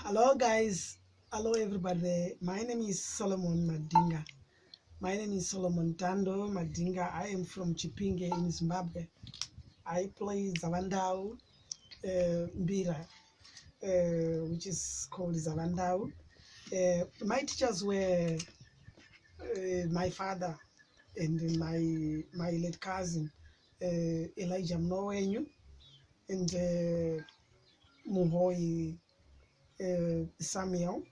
Hello guys, hello everybody. My name is Solomon Madhinga. My name is Solomon Madhinga. I am from Chipinge in Zimbabwe. I play dzaVaNdau, Mbira, which is called dzaVaNdau. My teachers were my father and my late cousin Elijah Mnowenyu and Muhoi Samuel.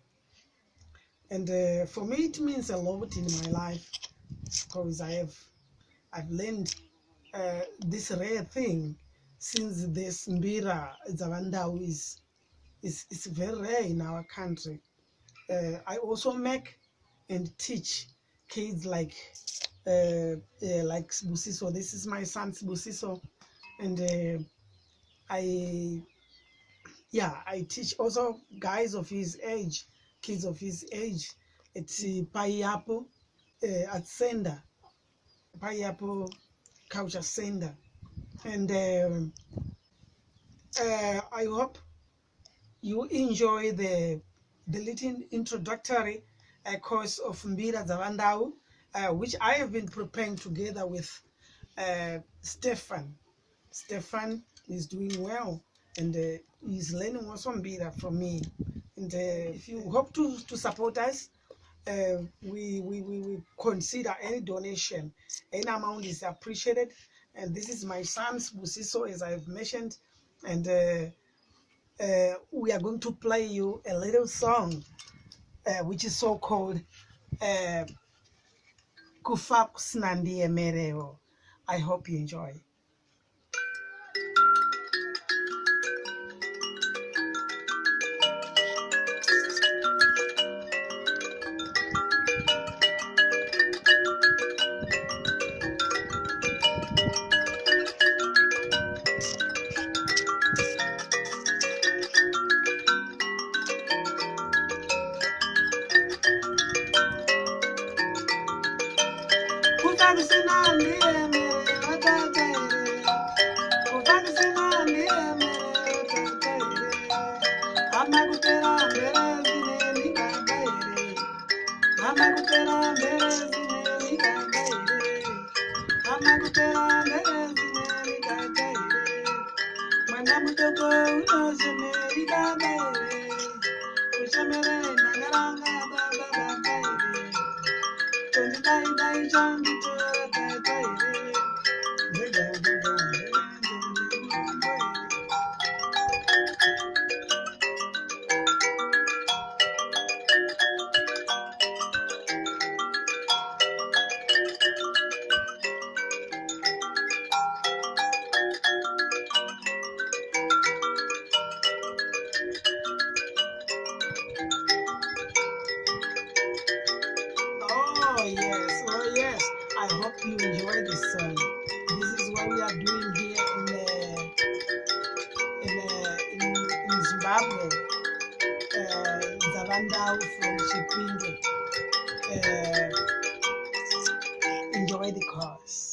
And for me it means a lot in my life because I've learned this rare thing since this Mbira dzaVaNdau is very rare in our country. I also make and teach kids like Sibusiso. This is my son Sibusiso, and I teach also guys of his age, kids of his age. It's Payapo at Sender, Payapo Culture Center, and I hope you enjoy the little introductory course of Mbira dzaVaNdau, which I have been preparing together with Stefan. Stefan is doing well, and he's learning also Mbira from me. And if you hope to support us, we consider any donation. Any amount is appreciated. And this is my son Sibusiso, as I've mentioned, and we are going to play you a little song which is so called Kufa Kusnandiye Mereo. I hope you enjoy. Oh yes, I hope you enjoy this song. This is what we are doing here in Zimbabwe, dzaVaNdau from Chipinge. Enjoy the course.